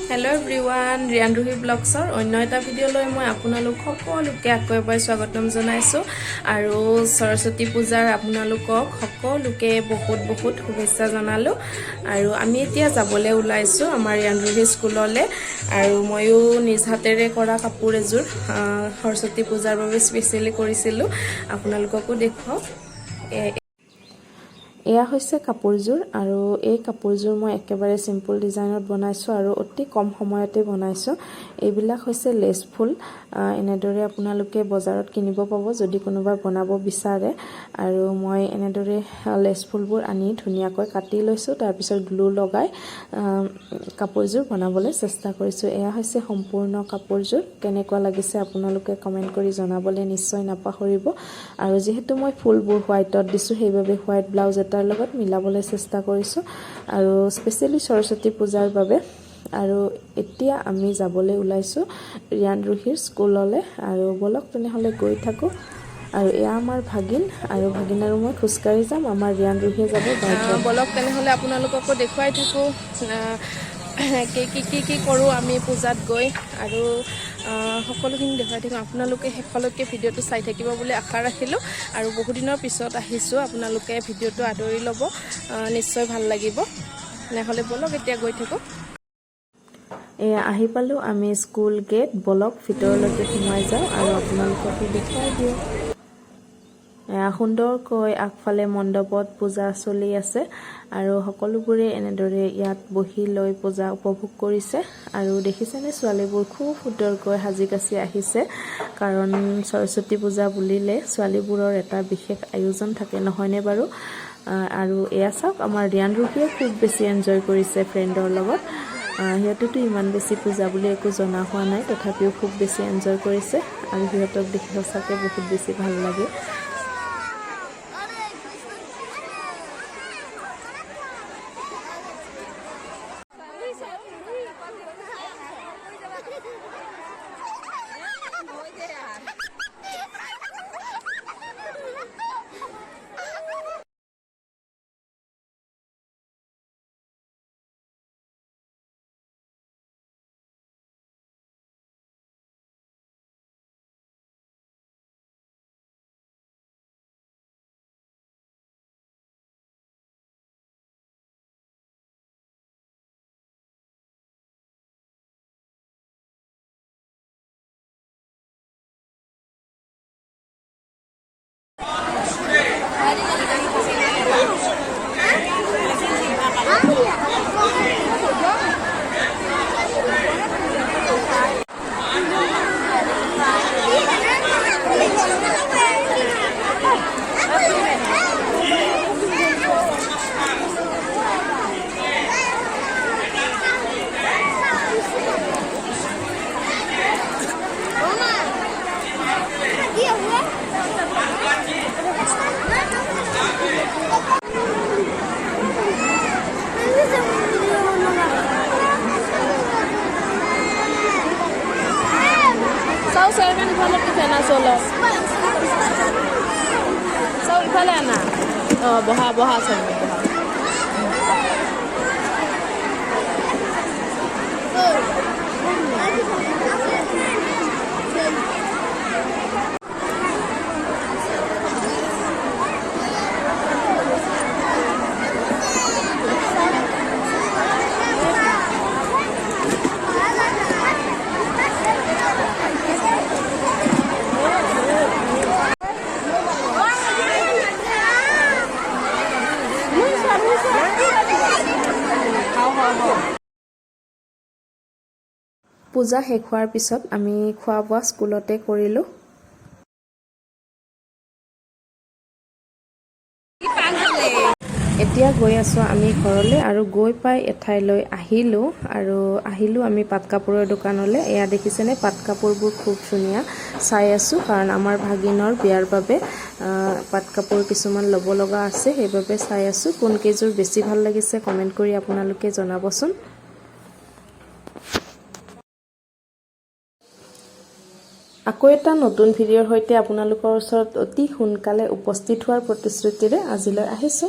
Hello everyone Riyan Ruhi ब्लग्सर अन्य এটা ভিডিঅ'লৈ মই আপোনালোক সকলোকে আকৌ এবাৰ স্বাগতম জনাইছো আৰু সৰস্বতী পূজাৰ আপোনালোকক সকলোকে বহুত বহুত শুভেচ্ছা জনালো আৰু আমি এতিয়া যাবলৈ ওলাইছো আমাৰ ৰিয়ান रुही স্কুললৈ আৰু ময়ো নিজ হাতেৰে কৰা কাপোৰ এযোৰ সৰস্বতী পূজাৰ বাবে স্পেশালি কৰিছিলো আপোনালোককো দেখুৱাও এয়া হৈছে কাপোৰযোৰ আৰু এই কাপোৰযোৰ মই একেবাৰে সিম্পল ডিজাইনত বনাইছো আৰু অতি কম সময়তে বনাইছো এইবিলাক হৈছে লেস ফুল এনেদৰে আপোনালোকে বজাৰত কিনিব পাব যদি কোনোবা বনাব বিচাৰে আৰু মই এনেদৰে লেস ফুলবোৰ আনি ধুনিয়াকৈ কাটি লৈছো তাৰ পিছত গ্লু লগাই কাপোৰযোৰ বনাবলৈ চেষ্টা কৰিছো এয়া হৈছে সম্পূৰ্ণ কাপোৰযোৰ কেনেকুৱা লাগিছে আপোনালোকে কমেন্ট কৰি জনাবলৈ নিশ্চয় নাপাহৰিব আৰু যেহেতু মই ফুলবোৰ হোৱাইটত দিছো সেইবাবে হোৱাইট ব্লাউজ এটাৰ লগত মিলাবলৈ চেষ্টা কৰিছো আৰু স্পেশালি সৰস্বতী পূজাৰ বাবে আৰু এতিয়া আমি যাবলৈ ওলাইছো ৰিয়ান रुहीৰ স্কুললৈ আৰু বলক তেনেহলে গৈ থাকো আৰু এয়া আমাৰ ভাগিন আৰু ভাগিন আৰু মই খুস্কাৰি যাম আমাৰ ৰিয়ান रुहीয়ে যাব বলক তেনেহলে আপোনালোককো দেখুৱাই থাকো কি কৰো আমি পূজাত গৈ আৰু সকলোখিনি দেখাই থাকো আপোনালোকে শেষলৈকে ভিডিঅটো চাই থাকিব বুলি আশা ৰাখিলো আৰু বহু দিনৰ পিছত আহিছো আপোনালোকে ভিডিঅটো আদৰি ল'ব নিশ্চয় ভাল লাগিব নহলে বলক এতিয়া গৈ থাকো এয়া আহি পালো আমি স্কুল গেট বলক ভিতৰলৈকে সোমাই যাও আৰু আপোনালোকক দেখাই দিও সুন্দৰকৈ আগফালে মণ্ডপত পূজা চলি আছে আৰু সকলোবোৰে এনেদৰে ইয়াত বহি লৈ পূজা উপভোগ কৰিছে আৰু দেখিছেনে ছোৱালীবোৰ খুব সুন্দৰকৈ সাজি কাচি আহিছে কাৰণ সৰস্বতী পূজা বুলিলে ছোৱালীবোৰৰ এটা বিশেষ আয়োজন থাকে নহয়নে বাৰু আৰু এয়া চাওক আমাৰ ৰিয়ান रुहीয়ে খুব বেছি এনজয় কৰিছে ফ্ৰেণ্ডৰ লগত হিয়তেতো ইমান বেছি পূজা বুলি একো জনা হোৱা নাই তথাপিও খুব বেছি এনজয় কৰিছে আৰু হিয়তক দেখি সঁচাকৈ বহুত বেছি ভাল লাগে Saya ifalet ke sana solo. So ifalet na. Oh, boha sana. পূজা শেষ হোৱাৰ পিছত আমি খোৱা বোৱা স্কুলতে কৰিলো এতিয়া গৈ আছো আমি ঘৰলৈ আৰু গৈ পাই এঠাইলৈ আহিলো আমি পাট কাপোৰৰ দোকানলৈ এয়া দেখিছেনে পাট কাপোৰবোৰ খুব ধুনীয়া চাই আছো কাৰণ আমাৰ ভাগিনৰ বিয়াৰ বাবে পাট কাপোৰ কিছুমান ল'ব লগা আছে সেইবাবে চাই আছো কোন কেইযোৰ বেছি ভাল লাগিছে কমেন্ট কৰি আপোনালোকে জনাবচোন আকৌ এটা নতুন ভিডিঅ'ৰ সৈতে আপোনালোকৰ ওচৰত অতি সোনকালে উপস্থিত হোৱাৰ প্ৰতিশ্ৰুতিৰে আজিলৈ আহিছো